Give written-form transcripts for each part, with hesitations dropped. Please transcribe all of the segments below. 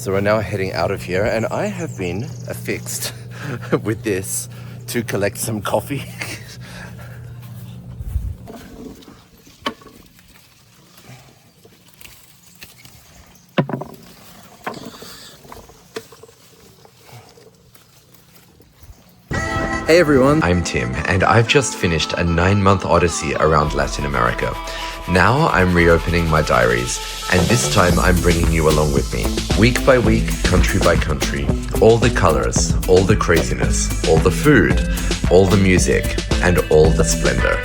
So we're now heading out of here, and I have been affixed with this to collect some coffee. Hey everyone, I'm Tim, and I've just finished a 9-month odyssey around Latin America. Now I'm reopening my diaries, and this time I'm bringing you along with me. Week by week, country by country, all the colors, all the craziness, all the food, all the music, and all the splendor.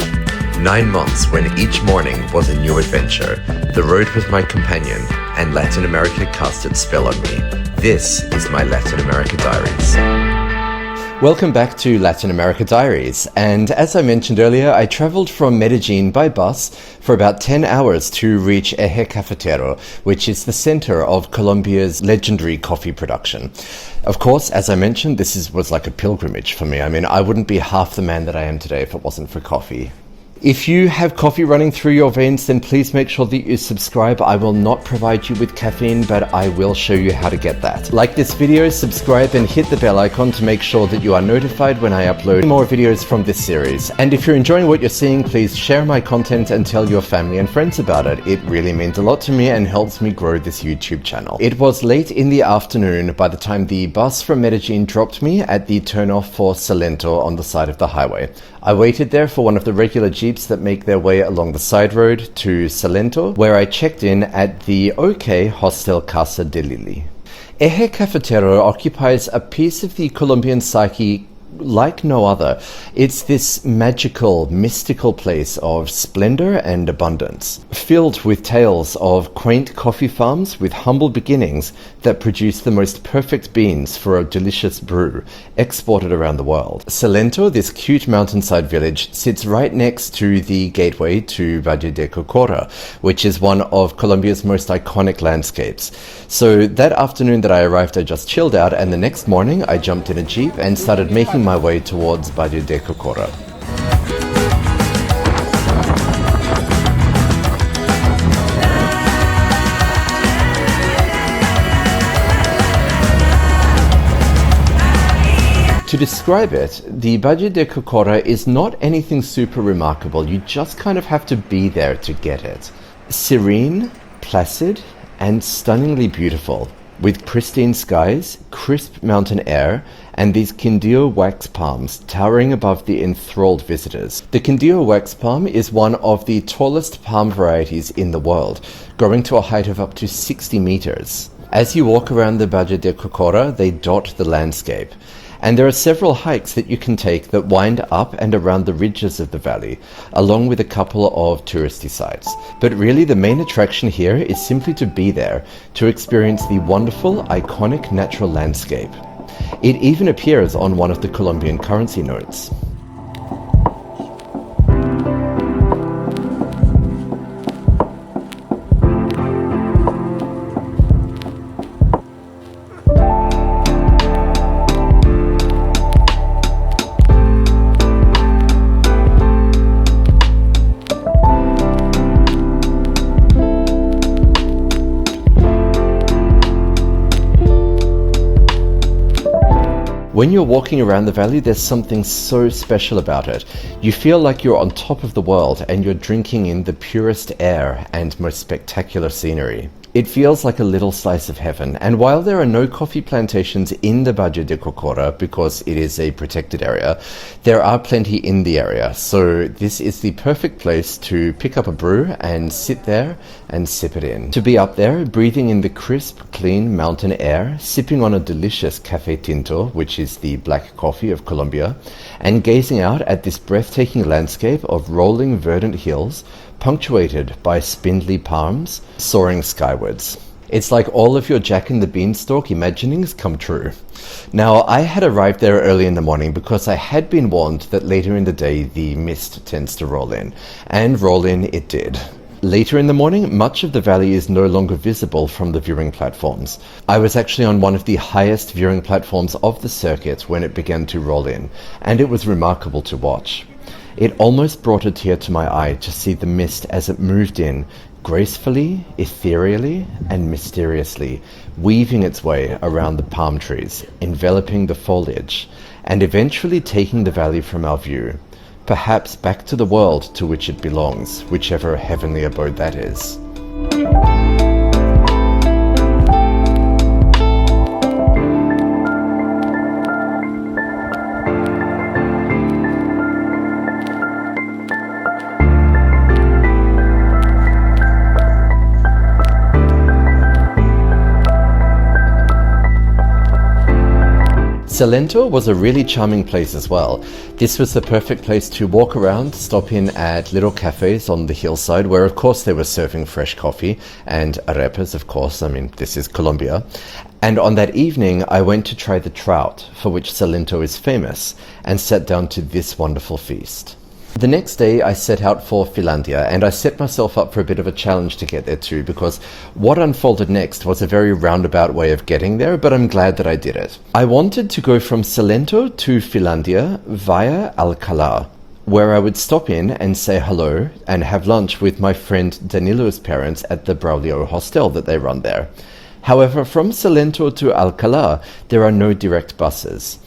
9 months when each morning was a new adventure. The road was my companion, and Latin America cast its spell on me. This is my Latin America Diaries. Welcome back to Latin America Diaries, and as I mentioned earlier, I travelled from Medellin by bus for about 10 hours to reach Eje Cafetero, which is the centre of Colombia's legendary coffee production. Of course, as I mentioned, this was like a pilgrimage for me. I mean, I wouldn't be half the man that I am today if it wasn't for coffee. If you have coffee running through your veins, then please make sure that you subscribe. I will not provide you with caffeine, but I will show you how to get that. Like this video, subscribe, and hit the bell icon to make sure that you are notified when I upload more videos from this series. And if you're enjoying what you're seeing, please share my content and tell your family and friends about it. It really means a lot to me and helps me grow this YouTube channel. It was late in the afternoon by the time the bus from Medellin dropped me at the turnoff for Salento on the side of the highway. I waited there for one of the regular jeeps that make their way along the side road to Salento, where I checked in at the OK Hostel Casa de Lili. Eje Cafetero occupies a piece of the Colombian psyche like no other. It's this magical, mystical place of splendor and abundance, filled with tales of quaint coffee farms with humble beginnings that produce the most perfect beans for a delicious brew, exported around the world. Salento, this cute mountainside village, sits right next to the gateway to Valle de Cocora, which is one of Colombia's most iconic landscapes. So that afternoon that I arrived, I just chilled out, and the next morning I jumped in a jeep and started making my way towards Valle de Cocora. To describe it, the Valle de Cocora is not anything super remarkable. You just kind of have to be there to get it. Serene, placid, and stunningly beautiful, with pristine skies, crisp mountain air, and these Quindío wax palms towering above the enthralled visitors. The Quindío wax palm is one of the tallest palm varieties in the world, growing to a height of up to 60 meters. As you walk around the Valle de Cocora, they dot the landscape. And there are several hikes that you can take that wind up and around the ridges of the valley, along with a couple of touristy sites. But really the main attraction here is simply to be there, to experience the wonderful, iconic natural landscape. It even appears on one of the Colombian currency notes. When you're walking around the valley, there's something so special about it. You feel like you're on top of the world and you're drinking in the purest air and most spectacular scenery. It feels like a little slice of heaven, and while there are no coffee plantations in the Valle de Cocora because it is a protected area, there are plenty in the area, so this is the perfect place to pick up a brew and sit there and sip it in. To be up there, breathing in the crisp, clean mountain air, sipping on a delicious café tinto, which is the black coffee of Colombia, and gazing out at this breathtaking landscape of rolling verdant hills, punctuated by spindly palms soaring skywards. It's like all of your Jack and the Beanstalk imaginings come true. Now, I had arrived there early in the morning because I had been warned that later in the day the mist tends to roll in, and roll in it did. Later in the morning, much of the valley is no longer visible from the viewing platforms. I was actually on one of the highest viewing platforms of the circuit when it began to roll in, and it was remarkable to watch. It almost brought a tear to my eye to see the mist as it moved in, gracefully, ethereally, and mysteriously, weaving its way around the palm trees, enveloping the foliage, and eventually taking the valley from our view, perhaps back to the world to which it belongs, whichever heavenly abode that is. Salento was a really charming place as well. This was the perfect place to walk around, stop in at little cafes on the hillside where of course they were serving fresh coffee and arepas, of course. I mean, this is Colombia. And on that evening I went to try the trout, for which Salento is famous, and sat down to this wonderful feast. The next day I set out for Filandia, and I set myself up for a bit of a challenge to get there too, because what unfolded next was a very roundabout way of getting there, but I'm glad that I did it. I wanted to go from Salento to Filandia via Alcalá, where I would stop in and say hello and have lunch with my friend Danilo's parents at the Braulio hostel that they run there. However, from Salento to Alcalá, there are no direct buses.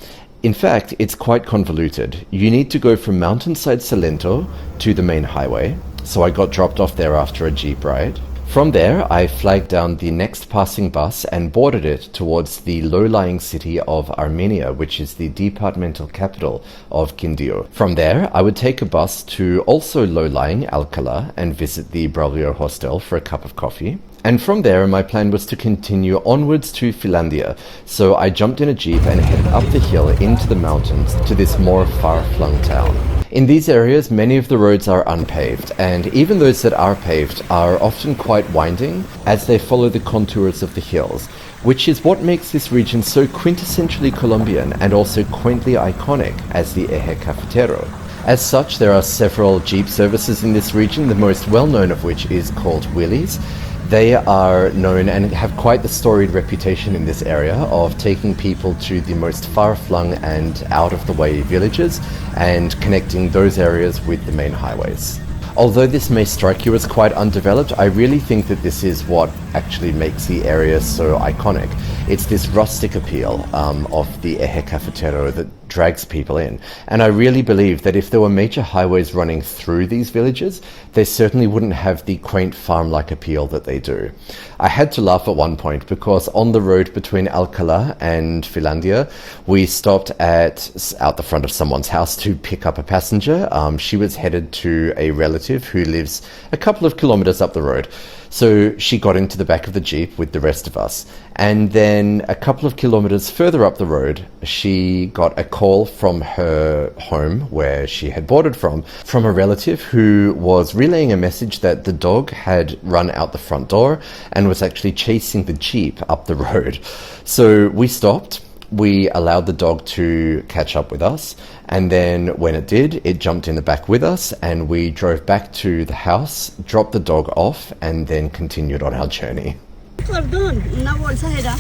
In fact, it's quite convoluted. You need to go from mountainside Salento to the main highway, so I got dropped off there after a jeep ride. From there, I flagged down the next passing bus and boarded it towards the low-lying city of Armenia, which is the departmental capital of Quindío. From there, I would take a bus to also low-lying Alcalá and visit the Braulio hostel for a cup of coffee. And from there, my plan was to continue onwards to Filandia, so I jumped in a jeep and headed up the hill into the mountains to this more far-flung town. In these areas, many of the roads are unpaved, and even those that are paved are often quite winding as they follow the contours of the hills, which is what makes this region so quintessentially Colombian and also quaintly iconic as the Eje Cafetero. As such, there are several jeep services in this region, the most well-known of which is called Wheelies. They are known and have quite the storied reputation in this area of taking people to the most far-flung and out-of-the-way villages and connecting those areas with the main highways. Although this may strike you as quite undeveloped, I really think that this is what actually makes the area so iconic. It's this rustic appeal of the Eje Cafetero that drags people in. And I really believe that if there were major highways running through these villages, they certainly wouldn't have the quaint farm-like appeal that they do. I had to laugh at one point because on the road between Alcalá and Filandia, we stopped out the front of someone's house to pick up a passenger. She was headed to a relative who lives a couple of kilometers up the road. So she got into the back of the jeep with the rest of us. And then a couple of kilometers further up the road, she got a call from her home where she had boarded from a relative who was relaying a message that the dog had run out the front door and was actually chasing the jeep up the road. So we stopped. We allowed the dog to catch up with us, and then when it did, it jumped in the back with us, and we drove back to the house, dropped the dog off, and then continued on our journey. Perdón, una bolsa era.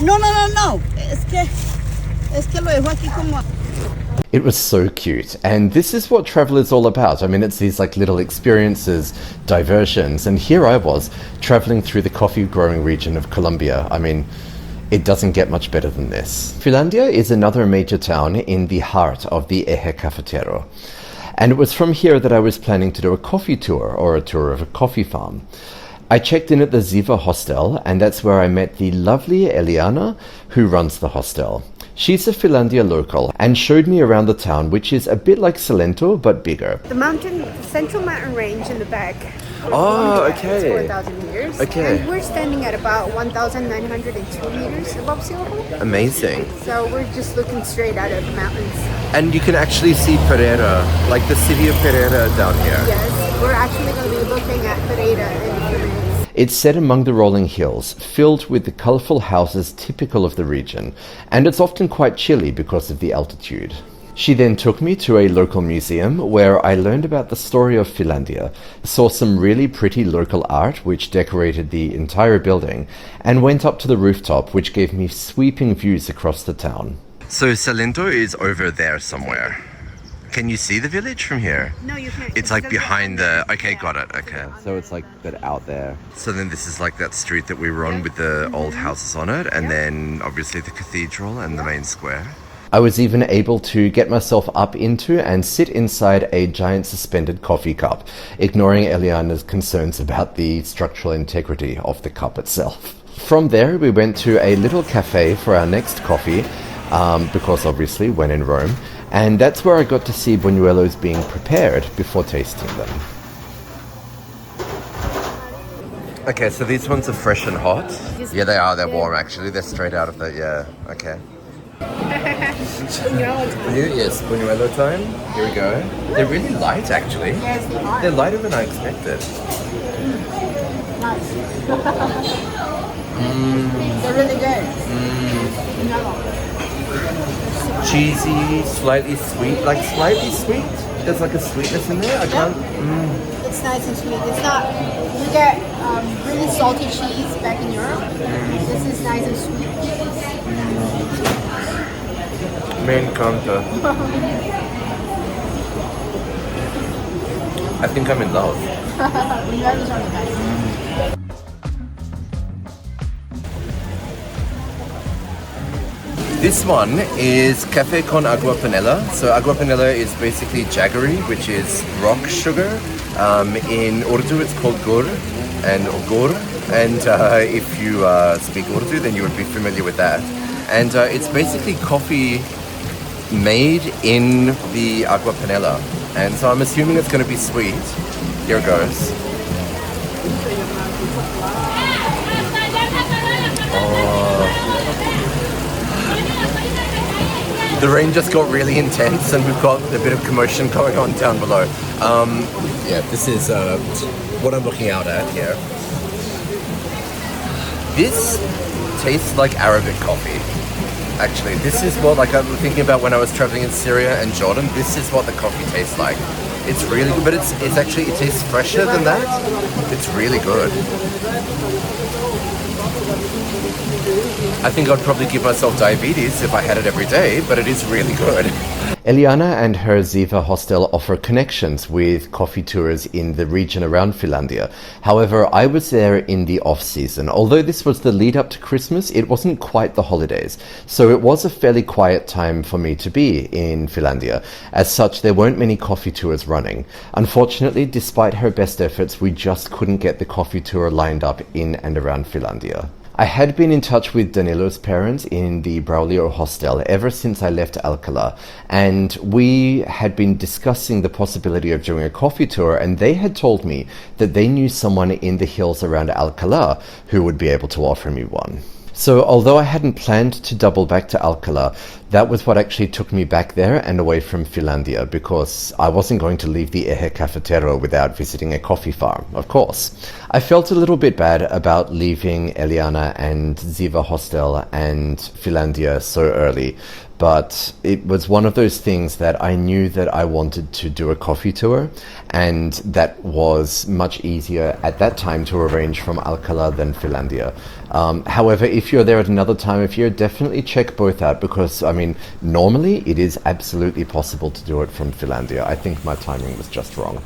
No. Es que lo dejo aquí como. It was so cute, and this is what travel is all about. I mean, it's these like little experiences, diversions, and here I was traveling through the coffee growing region of Colombia. I mean, it doesn't get much better than this. Filandia is another major town in the heart of the Eje Cafetero. And it was from here that I was planning to do a coffee tour, or a tour of a coffee farm. I checked in at the Ziva hostel, and that's where I met the lovely Eliana, who runs the hostel. She's a Filandia local and showed me around the town, which is a bit like Salento, but bigger. The central mountain range in the back. Oh, okay. It's 4,000 meters. Okay. And we're standing at about 1,902 meters above sea level. Amazing. So we're just looking straight out of the mountains. And you can actually see Pereira, like the city of Pereira down here. Yes, we're actually going to be looking at Pereira in a few minutes. It's set among the rolling hills, filled with the colourful houses typical of the region, and it's often quite chilly because of the altitude. She then took me to a local museum where I learned about the story of Filandia, saw some really pretty local art which decorated the entire building, and went up to the rooftop which gave me sweeping views across the town. So Salento is over there somewhere. Can you see the village from here? No, you can't. It's like behind the... Okay, Yeah. got it. Okay. So it's like that out there. So then this is like that street that we were on with the old houses on it, and then obviously the cathedral and the main square. I was even able to get myself up into and sit inside a giant suspended coffee cup, ignoring Eliana's concerns about the structural integrity of the cup itself. From there, we went to a little cafe for our next coffee, because obviously when in Rome, and that's where I got to see buñuelos being prepared before tasting them. Okay, so these ones are fresh and hot. Yeah, they are. They're warm, actually. They're straight out of the... Yeah, okay. Yes, buñuelo time. Here we go. They're really light, actually. Yes, they are. They're lighter than I expected. They're really good. Cheesy, slightly sweet. Like slightly sweet? There's like a sweetness in there? I can't... It's nice and sweet. It's not... You get really salty cheese back in Europe. This is nice and sweet cheese. Me encanta. I think I'm in love. Buñuelos are the best. This one is Café con Agua Panela. So Agua Panela is basically jaggery, which is rock sugar. In Urdu it's called gur and gur. And if you speak Urdu, then you would be familiar with that. And it's basically coffee made in the Agua Panela. And so I'm assuming it's going to be sweet. Here it goes. The rain just got really intense and we've got a bit of commotion going on down below. Yeah, this is what I'm looking out at here. This tastes like Arabic coffee. Actually, this is what like I'm thinking about when I was traveling in Syria and Jordan. This is what the coffee tastes like. It's really good, but it's actually, it tastes fresher than that. It's really good. I think I'd probably give myself diabetes if I had it every day, but it is really good. Eliana and her Ziva hostel offer connections with coffee tours in the region around Filandia. However, I was there in the off-season. Although this was the lead up to Christmas, it wasn't quite the holidays. So it was a fairly quiet time for me to be in Filandia. As such, there weren't many coffee tours running. Unfortunately, despite her best efforts, we just couldn't get the coffee tour lined up in and around Filandia. I had been in touch with Danilo's parents in the Braulio hostel ever since I left Alcalá, and we had been discussing the possibility of doing a coffee tour, and they had told me that they knew someone in the hills around Alcalá who would be able to offer me one. So although I hadn't planned to double back to Alcalá, that was what actually took me back there and away from Filandia, because I wasn't going to leave the Eje Cafetero without visiting a coffee farm, of course. I felt a little bit bad about leaving Eliana and Ziva Hostel and Filandia so early, but it was one of those things that I knew that I wanted to do a coffee tour, and that was much easier at that time to arrange from Alcalá than Filandia. However, if you're there at another time of year, definitely check both out, because, I mean, normally it is absolutely possible to do it from Filandia. I think my timing was just wrong.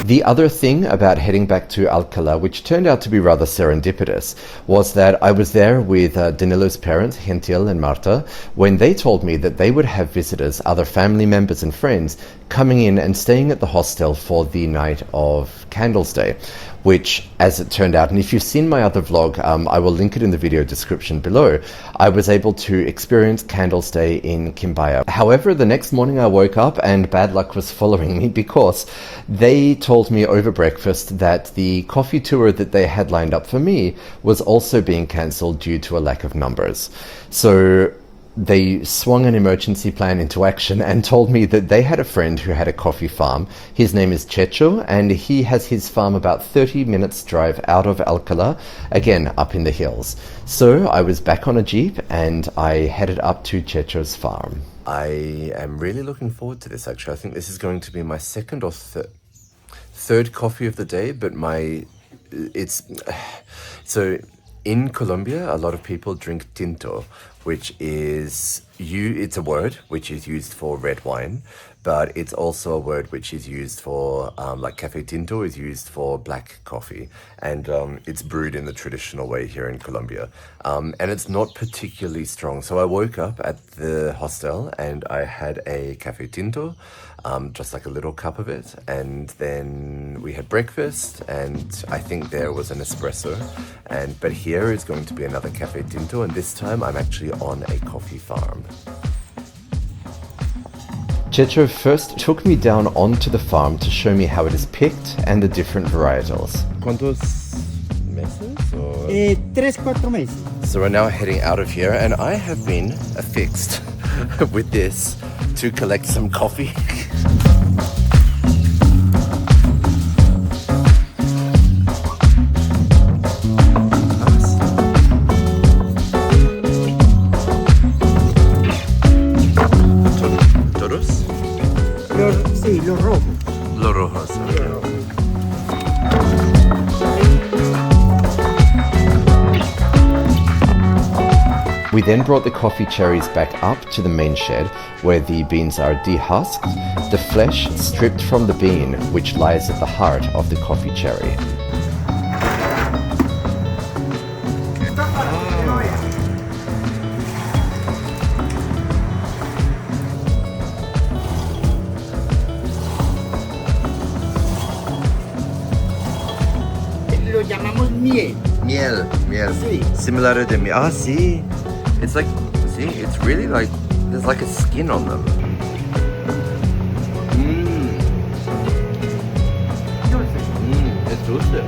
The other thing about heading back to Alcalá, which turned out to be rather serendipitous, was that I was there with Danilo's parents, Gentil and Marta, when they told me that they would have visitors, other family members and friends, coming in and staying at the hostel for the night of Candles Day, which, as it turned out, and if you've seen my other vlog, I will link it in the video description below, I was able to experience Candles Day in Quimbaya. However, the next morning I woke up and bad luck was following me, because they told me over breakfast that the coffee tour that they had lined up for me was also being cancelled due to a lack of numbers. So they swung an emergency plan into action and told me that they had a friend who had a coffee farm. His name is Checho, and he has his farm about 30 minutes drive out of Alcalá, again up in the hills. So I was back on a jeep and I headed up to Checho's farm. I am really looking forward to this, actually. I think this is going to be my second or third coffee of the day, but it's so in Colombia, a lot of people drink tinto, which is it's a word which is used for red wine, but it's also a word which is used for like café tinto is used for black coffee, and it's brewed in the traditional way here in Colombia, and it's not particularly strong. So I woke up at the hostel and I had a café tinto, just like a little cup of it, and then we had breakfast, and I think there was an espresso, but here is going to be another café tinto, and this time I'm actually on a coffee farm. Checho first took me down onto the farm to show me how it is picked and the different varietals. ¿Cuántos meses? 3-4 meses. So we're now heading out of here, and I have been affixed with this to collect some coffee. ¿Todos? Sí, los rojos. Los rojos. Okay. We then brought the coffee cherries back up to the main shed, where the beans are dehusked, the flesh stripped from the bean, which lies at the heart of the coffee cherry. Lo llamamos miel. Miel. Sí. Similar to miel. Ah, sí. It's like, see, it's really like, there's like a skin on them. Es dulce.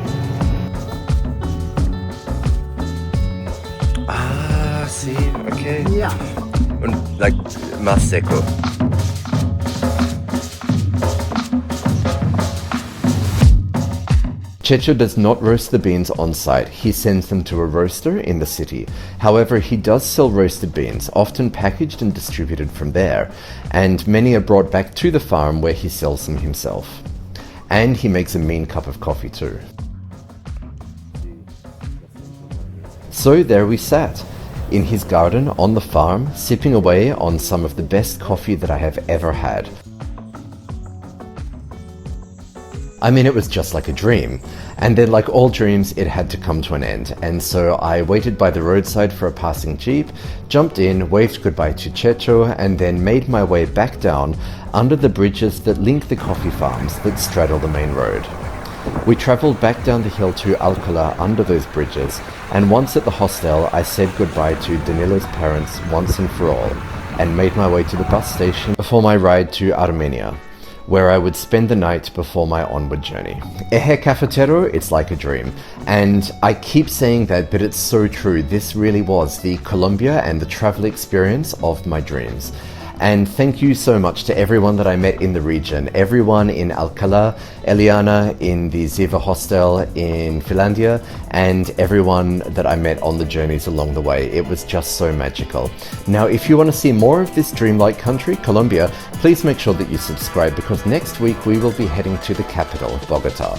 Ah, sí, okay. Yeah. Und like, más seco. Checho does not roast the beans on site, he sends them to a roaster in the city. However, he does sell roasted beans, often packaged and distributed from there, and many are brought back to the farm where he sells them himself. And he makes a mean cup of coffee too. So there we sat, in his garden on the farm, sipping away on some of the best coffee that I have ever had. I mean, it was just like a dream. And then, like all dreams, it had to come to an end. And so I waited by the roadside for a passing jeep, jumped in, waved goodbye to Checho, and then made my way back down under the bridges that link the coffee farms that straddle the main road. We travelled back down the hill to Alcalá under those bridges, and once at the hostel, I said goodbye to Danilo's parents once and for all, and made my way to the bus station before my ride to Armenia, where I would spend the night before my onward journey. Eje Cafetero, it's like a dream. And I keep saying that, but it's so true. This really was the Colombia and the travel experience of my dreams. And thank you so much to everyone that I met in the region. Everyone in Alcalá, Eliana, in the Ziva hostel, in Filandia, and everyone that I met on the journeys along the way. It was just so magical. Now, if you want to see more of this dreamlike country, Colombia, please make sure that you subscribe, because next week we will be heading to the capital, Bogota.